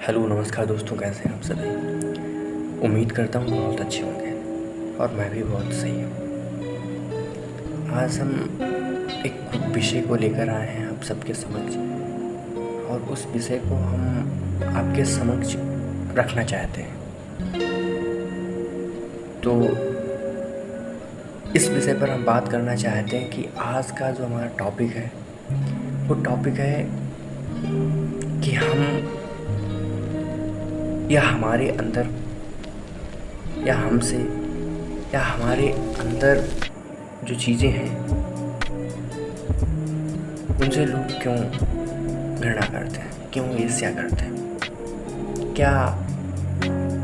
Hello नमस्कार दोस्तों, कैसे हैं आप सभी। उम्मीद करता हूँ बहुत अच्छे होंगे और मैं भी बहुत सही हूँ। आज हम एक विषय को लेकर आए हैं आप सबके समक्ष, और उस विषय को हम आपके समक्ष रखना चाहते हैं। तो इस विषय पर हम बात करना चाहते हैं कि आज का जो हमारा टॉपिक है वो टॉपिक है कि हम या हमारे अंदर या हमसे या हमारे अंदर जो चीज़ें हैं उनसे लोग क्यों घृणा करते हैं, क्यों ईर्ष्या करते हैं। क्या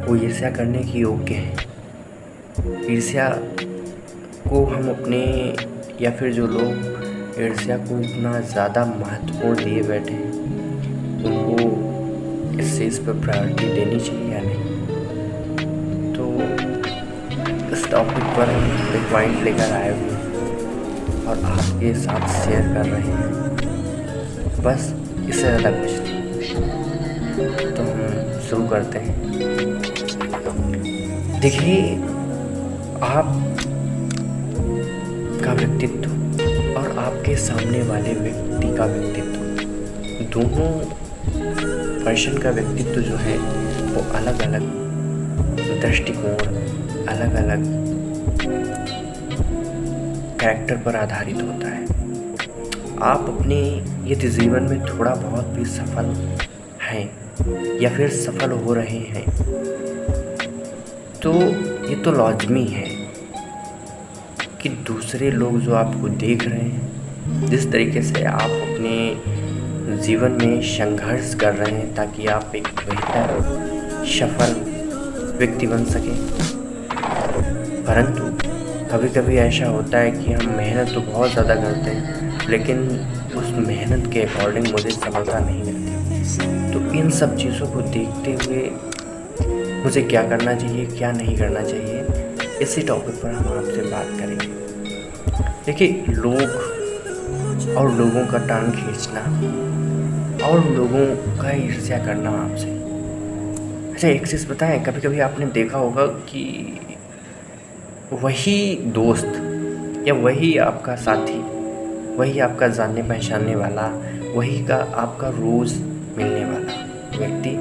वो ईर्ष्या करने के योग्य हैं? ईर्ष्या को हम अपने या फिर जो लोग ईर्ष्या को इतना ज़्यादा महत्वपूर्ण दिए बैठे हैं उनको इस चीज़ पर प्रायोरिटी देनी चाहिए या नहीं। तो इस टॉपिक पर हम थोड़े पॉइंट लेकर आए हुए हैं और आपके साथ शेयर कर रहे हैं, बस इससे ज़्यादा कुछ नहीं। तो हम शुरू करते हैं। देखिए, आप का व्यक्तित्व और आपके सामने वाले व्यक्ति का व्यक्तित्व, दोनों पर्सन का व्यक्तित्व जो है वो अलग अलग दृष्टिकोण, अलग अलग कैरेक्टर पर आधारित होता है। आप अपने यदि जीवन में थोड़ा बहुत भी सफल हैं या फिर सफल हो रहे हैं तो ये तो लाजमी है कि दूसरे लोग जो आपको देख रहे हैं, जिस तरीके से आप अपने जीवन में संघर्ष कर रहे हैं ताकि आप एक बेहतर सफल व्यक्ति बन सकें, परंतु कभी कभी ऐसा होता है कि हम मेहनत तो बहुत ज़्यादा करते हैं लेकिन उस मेहनत के अकॉर्डिंग मुझे सफलता नहीं मिलती। तो इन सब चीज़ों को देखते हुए मुझे क्या करना चाहिए, क्या नहीं करना चाहिए, इसी टॉपिक पर हम आपसे बात करेंगे। देखिए, लोग और लोगों का टांग खींचना और लोगों का ईर्ष्या करना आपसे। अच्छा, एक चीज़ बताएं, कभी कभी आपने देखा होगा कि वही दोस्त या वही आपका साथी, वही आपका जानने पहचानने वाला, वही का आपका रोज़ मिलने वाला व्यक्ति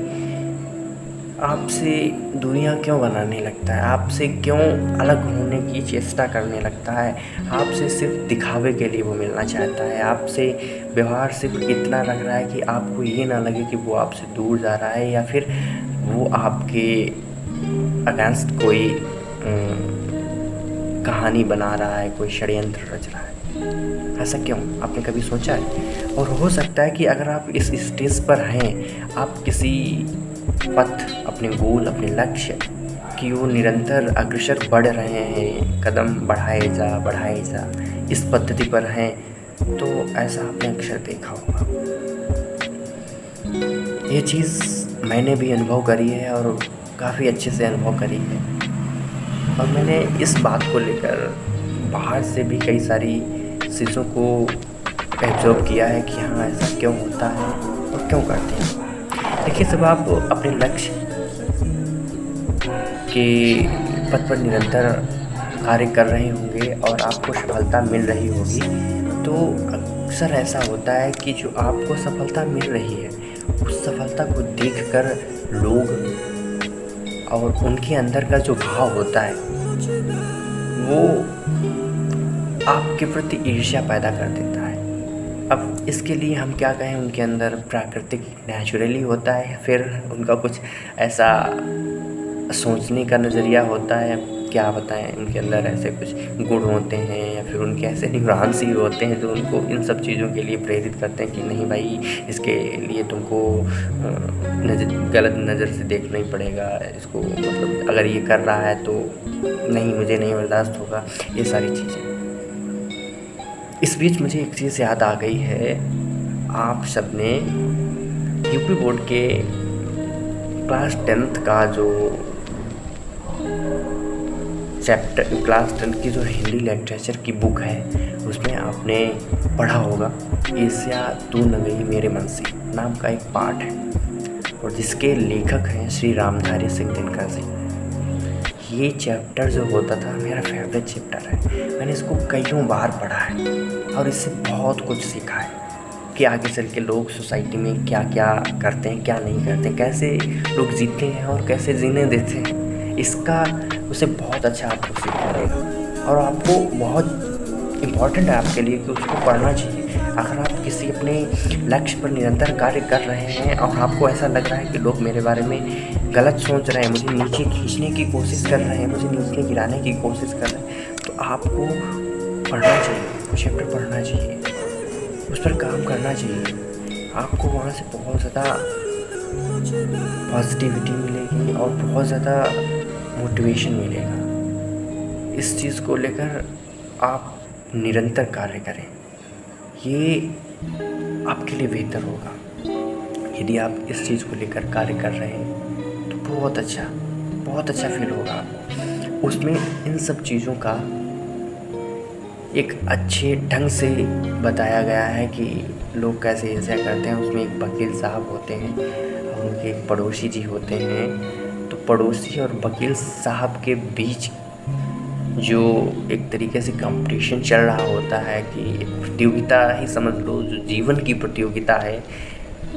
आपसे दूरियां क्यों बनाने लगता है, आपसे क्यों अलग होने की चेष्टा करने लगता है। आपसे सिर्फ दिखावे के लिए वो मिलना चाहता है, आपसे व्यवहार सिर्फ इतना रख रहा है कि आपको ये ना लगे कि वो आपसे दूर जा रहा है या फिर वो आपके अगेंस्ट कोई कहानी बना रहा है, कोई षड्यंत्र रच रहा है। ऐसा क्यों, आपने कभी सोचा है? और हो सकता है कि अगर आप इस स्टेज पर हैं, आप किसी पथ, अपने गोल, अपने लक्ष्य की वो निरंतर अग्रसर बढ़ रहे हैं, कदम बढ़ाए जा इस पद्धति पर हैं, तो ऐसा आपने अक्सर देखा होगा। ये चीज़ मैंने भी अनुभव करी है और काफ़ी अच्छे से अनुभव करी है, और मैंने इस बात को लेकर बाहर से भी कई सारी चीज़ों को एब्जॉर्व किया है कि हाँ, ऐसा क्यों होता है और क्यों करते हैं। देखिए, जब आप अपने लक्ष्य के पथ पर निरंतर कार्य कर रहे होंगे और आपको सफलता मिल रही होगी, तो अक्सर ऐसा होता है कि जो आपको सफलता मिल रही है उस सफलता को देखकर लोग और उनके अंदर का जो भाव होता है वो आपके प्रति ईर्ष्या पैदा कर देता है। अब इसके लिए हम क्या कहें, उनके अंदर प्राकृतिक नेचुरली होता है या फिर उनका कुछ ऐसा सोचने का नज़रिया होता है, क्या बताएं, उनके अंदर ऐसे कुछ गुण होते हैं या फिर उनके ऐसे न्यूरॉन्स ही होते हैं जो उनको इन सब चीज़ों के लिए प्रेरित करते हैं कि नहीं भाई, इसके लिए तुमको गलत नज़र से देखना ही पड़ेगा इसको, मतलब अगर ये कर रहा है तो नहीं, मुझे नहीं बर्दाश्त होगा, ये सारी चीज़ें। इस बीच मुझे एक चीज़ याद आ गई है, आप सब ने यूपी बोर्ड के क्लास 10th का जो चैप्टर, क्लास 10 की जो हिंदी लिटरेचर की बुक है उसमें आपने पढ़ा होगा, ईर्ष्या तू न गई मेरे मन से नाम का एक पार्ट है। और जिसके लेखक हैं श्री रामधारी सिंह दिनकर जी। ये चैप्टर जो होता था मेरा फेवरेट चैप्टर है। मैंने इसको कईयों बार पढ़ा है और इससे बहुत कुछ सीखा है कि आगे चल के लोग सोसाइटी में क्या क्या करते हैं, क्या नहीं करते, कैसे लोग जीते हैं और कैसे जीने देते हैं। इसका उसे बहुत अच्छा आपको सीख मिलेगा और आपको बहुत इम्पॉर्टेंट है आपके लिए कि उसको पढ़ना चाहिए। अगर आप किसी अपने लक्ष्य पर निरंतर कार्य कर रहे हैं और आपको ऐसा लग रहा है कि लोग मेरे बारे में गलत सोच रहे हैं, मुझे नीचे खींचने की कोशिश कर रहे हैं, मुझे नीचे गिराने की कोशिश कर रहे हैं, तो आपको पढ़ना चाहिए, चैप्टर पढ़ना चाहिए, उस पर काम करना चाहिए। आपको वहाँ से बहुत ज़्यादा पॉजिटिविटी मिलेगी और बहुत ज़्यादा मोटिवेशन मिलेगा। इस चीज़ को लेकर आप निरंतर कार्य करें, ये आपके लिए बेहतर होगा। यदि आप इस चीज़ को लेकर कार्य कर रहे हैं तो बहुत अच्छा फील होगा आपको। उसमें इन सब चीज़ों का एक अच्छे ढंग से बताया गया है कि लोग कैसे ऐसा करते हैं। उसमें एक वकील साहब होते हैं और उनके एक पड़ोसी जी होते हैं। तो पड़ोसी और वकील साहब के बीच जो एक तरीके से कंपटीशन चल रहा होता है कि प्रतियोगिता ही समझ लो, जो जीवन की प्रतियोगिता है,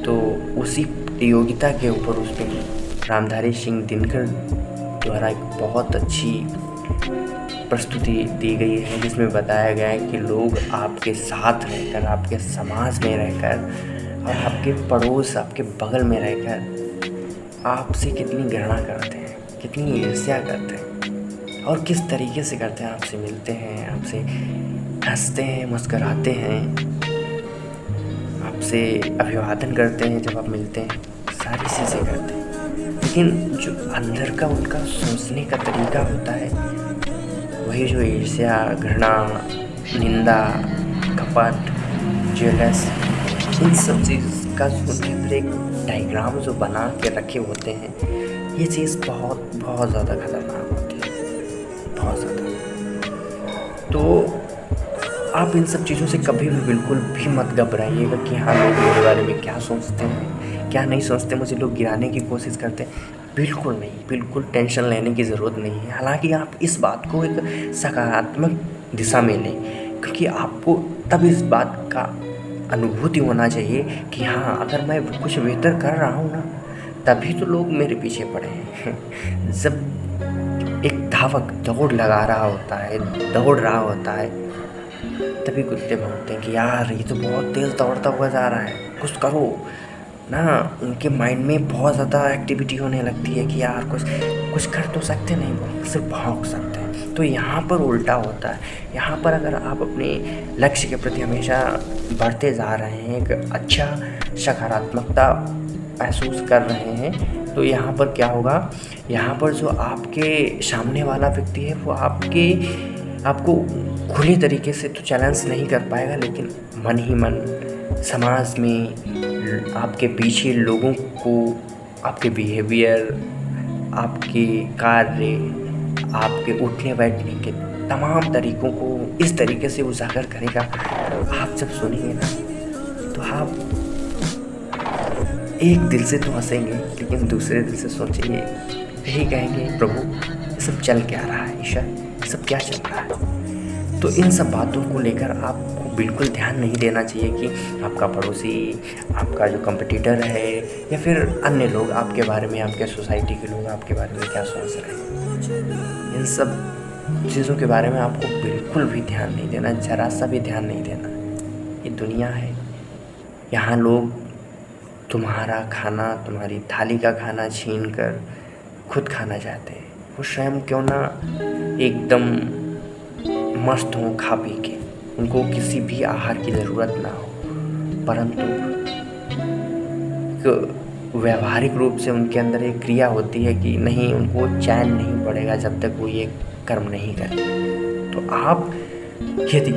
तो उसी प्रतियोगिता के ऊपर उसमें रामधारी सिंह दिनकर द्वारा एक बहुत अच्छी प्रस्तुति दी गई है जिसमें बताया गया है कि लोग आपके साथ रहकर, आपके समाज में रहकर और आपके पड़ोस, आपके बगल में रहकर आपसे कितनी घृणा करते हैं, कितनी ईर्ष्या करते हैं और किस तरीके से करते हैं। आपसे मिलते हैं, आपसे हंसते हैं, मुस्कुराते हैं, आपसे अभिवादन करते हैं जब आप मिलते हैं, सारी चीज़ें करते हैं। लेकिन जो अंदर का उनका सोचने का तरीका होता है, वही जो ईर्ष्या, घृणा, निंदा, कपट, जेलस, इन सब चीज़ का जो उनके अंदर एक डायग्राम जो बना के रखे होते हैं, ये चीज़ बहुत ज़्यादा खतरनाक होती है, बहुत ज़्यादा। तो आप इन सब चीज़ों से कभी भी बिल्कुल भी मत घबराइएगा कि हाँ, लोग मेरे बारे में क्या सोचते हैं, क्या नहीं सोचते, मुझे लोग गिराने की कोशिश करते हैं। बिल्कुल नहीं, बिल्कुल टेंशन लेने की ज़रूरत नहीं है। हालांकि आप इस बात को एक सकारात्मक दिशा में लें, क्योंकि आपको तब इस बात का अनुभूति होना चाहिए कि हाँ, अगर मैं कुछ बेहतर कर रहा हूँ ना, तभी तो लोग मेरे पीछे पड़े हैं। जब एक धावक दौड़ लगा रहा होता है, दौड़ रहा होता है, तभी कुत्ते भौंकते हैं कि यार ये तो बहुत तेज़ दौड़ता हुआ जा रहा है, कुछ करो ना। उनके माइंड में बहुत ज़्यादा एक्टिविटी होने लगती है कि यार कुछ कर तो सकते नहीं, वो सिर्फ भौंक सकते हैं। तो यहाँ पर उल्टा होता है। यहाँ पर अगर आप अपने लक्ष्य के प्रति हमेशा बढ़ते जा रहे हैं, एक अच्छा सकारात्मकता महसूस कर रहे हैं, तो यहाँ पर क्या होगा, यहाँ पर जो आपके सामने वाला व्यक्ति है वो आपको खुले तरीके से तो चैलेंज नहीं कर पाएगा, लेकिन मन ही मन समाज में आपके पीछे लोगों को आपके बिहेवियर, आपके कार्य, आपके उठने बैठने के तमाम तरीक़ों को इस तरीके से उजागर करेगा। आप जब सुनेंगे ना, तो आप एक दिल से तो हंसेंगे, लेकिन दूसरे दिल से सोचेंगे, यही कहेंगे, प्रभु ये सब चल क्या रहा है, ईश्वर ये सब क्या चल रहा है। तो इन सब बातों को लेकर आपको बिल्कुल ध्यान नहीं देना चाहिए कि आपका पड़ोसी, आपका जो कंपटीटर है, या फिर अन्य लोग आपके बारे में, आपके सोसाइटी के लोग आपके बारे में क्या सोच रहे हैं। इन सब चीज़ों के बारे में आपको बिल्कुल भी ध्यान नहीं देना, ज़रा सा भी ध्यान नहीं देना। ये दुनिया है, यहाँ लोग तुम्हारा खाना, तुम्हारी थाली का खाना छीन कर खुद खाना चाहते हैं। वो स्वयं क्यों ना एकदम मस्त हों खा पी के, उनको किसी भी आहार की ज़रूरत ना हो, परंतु व्यवहारिक रूप से उनके अंदर एक क्रिया होती है कि नहीं, उनको चैन नहीं पड़ेगा जब तक वो ये कर्म नहीं करे। तो आप यदि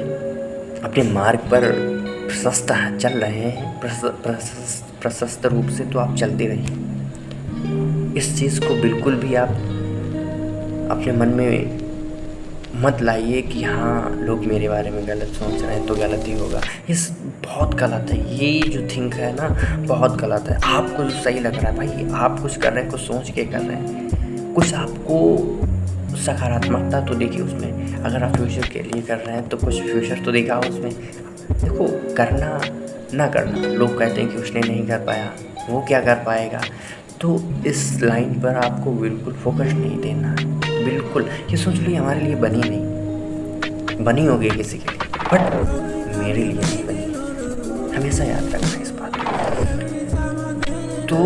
अपने मार्ग पर प्रशस्त चल रहे हैं, प्रशस्त रूप से, तो आप चलते रहिए। इस चीज़ को बिल्कुल भी आप अपने मन में मत लाइए कि हाँ लोग मेरे बारे में गलत सोच रहे हैं तो गलत ही होगा। इस बहुत गलत है, ये जो थिंक है ना बहुत गलत है। आपको जो सही लग रहा है भाई, आप कुछ कर रहे हैं, कुछ सोच के कर रहे हैं, कुछ आपको सकारात्मकता तो देखिए उसमें। अगर आप फ्यूचर के लिए कर रहे हैं तो कुछ फ्यूचर तो देखा उसमें। देखो, करना ना करना, लोग कहते हैं कि उसने नहीं कर पाया, वो क्या कर पाएगा। तो इस लाइन पर आपको बिल्कुल फोकस नहीं देना है। बिल्कुल ये सोच लो हमारे लिए बनी नहीं, बनी होगी किसी के लिए, बट मेरे लिए नहीं बनी। हमेशा याद रखना इस बात को। तो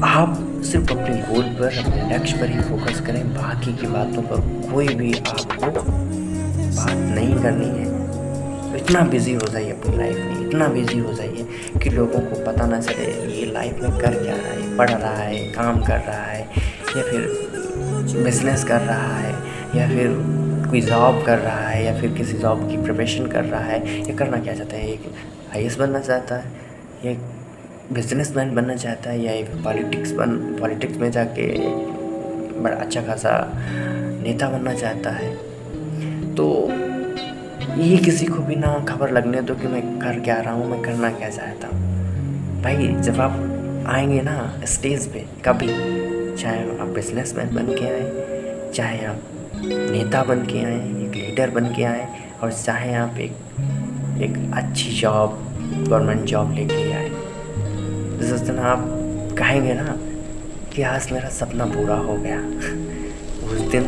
आप सिर्फ अपने गोल पर, अपने लक्ष्य पर ही फोकस करें। बाकी की बातों पर कोई भी आपको बात नहीं करनी है। इतना बिजी हो जाइए अपनी लाइफ में, इतना बिजी हो जाइए कि लोगों को पता ना चले ये लाइफ में कर क्या रहा है, पढ़ रहा है, काम कर रहा है, या फिर बिजनेस कर रहा है, या फिर कोई जॉब कर रहा है, या फिर किसी जॉब की प्रिपरेशन कर रहा है, या करना क्या चाहता है, एक आईएएस बनना चाहता है, या बिजनेसमैन बनना चाहता है, या एक पॉलिटिक्स में जाके बड़ा अच्छा खासा नेता बनना चाहता है। तो ये किसी को भी ना खबर लगने दो कि मैं कर क्या रहा हूँ, मैं करना क्या चाहता हूँ। भाई जब आप आएंगे ना स्टेज पे कभी, चाहे आप बिजनेसमैन बन के आए, चाहे आप नेता बन के आए, एक लीडर बन के आए, और चाहे आप एक अच्छी जॉब, गवर्नमेंट जॉब लेके आए, जिस दिन आप कहेंगे ना कि आज मेरा सपना पूरा हो गया, उस दिन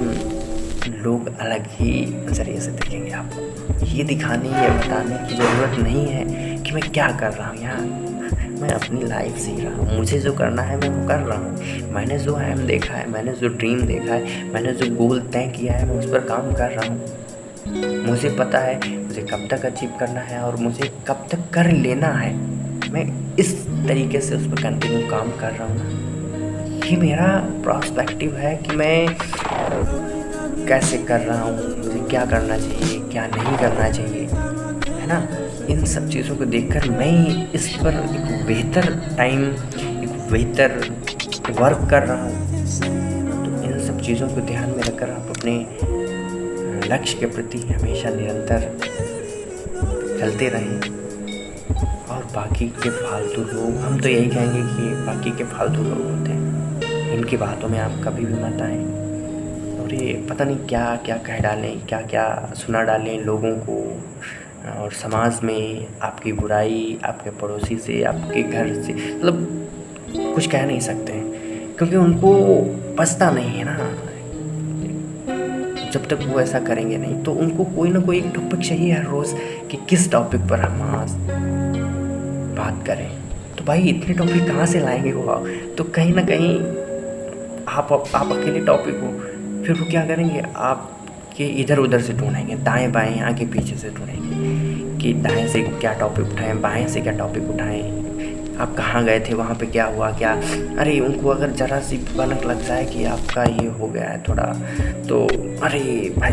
लोग अलग ही नज़रिए से देखेंगे आपको। ये दिखाने या बताने की ज़रूरत नहीं है कि मैं क्या कर रहा हूँ यार, मैं अपनी लाइफ जी रहा हूँ, मुझे जो करना है मैं वो कर रहा हूँ। मैंने जो एम देखा है, मैंने जो ड्रीम देखा है, मैंने जो गोल तय किया है, मैं उस पर काम कर रहा हूँ। मुझे पता है मुझे कब तक अचीव करना है और मुझे कब तक कर लेना है। मैं इस तरीके से उस पर कंटिन्यू काम कर रहा हूँ ना। ये मेरा पर्सपेक्टिव है कि मैं कैसे कर रहा हूँ, मुझे क्या करना चाहिए, क्या नहीं करना चाहिए, है ना। इन सब चीज़ों को देखकर मैं इस पर एक बेहतर टाइम, एक बेहतर वर्क कर रहा हूँ। तो इन सब चीज़ों को ध्यान में रखकर आप अपने लक्ष्य के प्रति हमेशा निरंतर चलते रहें। और बाकी के फालतू लोग, हम तो यही कहेंगे कि बाकी के फालतू लोग होते हैं, इनकी बातों में आप कभी भी मत आएँ। और ये पता नहीं क्या क्या कह डालें, क्या क्या सुना डालें लोगों को, और समाज में आपकी बुराई, आपके पड़ोसी से, आपके घर से, मतलब कुछ कह नहीं सकते हैं, क्योंकि उनको पछता नहीं है ना। जब तक वो ऐसा करेंगे नहीं तो उनको कोई ना कोई एक टॉपिक चाहिए हर रोज़ कि किस टॉपिक पर हम आज बात करें। तो भाई इतने टॉपिक कहाँ से लाएंगे वो? तो कहीं ना कहीं आप अकेले टॉपिक हो, फिर वो क्या करेंगे, आपके इधर उधर से ढूंढेंगे, दाएं बाएं आगे पीछे से ढूंढेंगे कि दाएं से क्या टॉपिक उठाएं, बाएं से क्या टॉपिक उठाएं, आप कहाँ गए थे, वहाँ पे क्या हुआ, क्या। अरे उनको अगर ज़रा सी भनक लग जाए कि आपका ये हो गया है थोड़ा, तो अरे भाई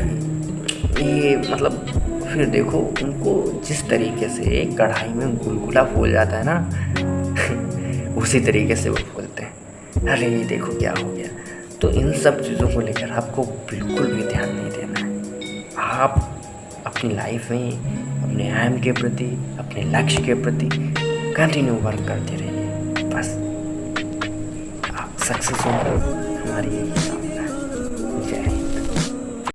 ये मतलब फिर देखो उनको जिस तरीके से कढ़ाई में गुलगुला फूल जाता है ना उसी तरीके से वो फूलते हैं, अरे ये देखो क्या हो गया। तो इन सब चीज़ों को लेकर आपको बिल्कुल भी ध्यान नहीं देना है। आप अपनी लाइफ में अपने एम के प्रति, अपने लक्ष्य के प्रति कंटिन्यू वर्क करते रहिए, बस आप सक्सेस होंगे, हमारी यही कामना है। जय हिंद।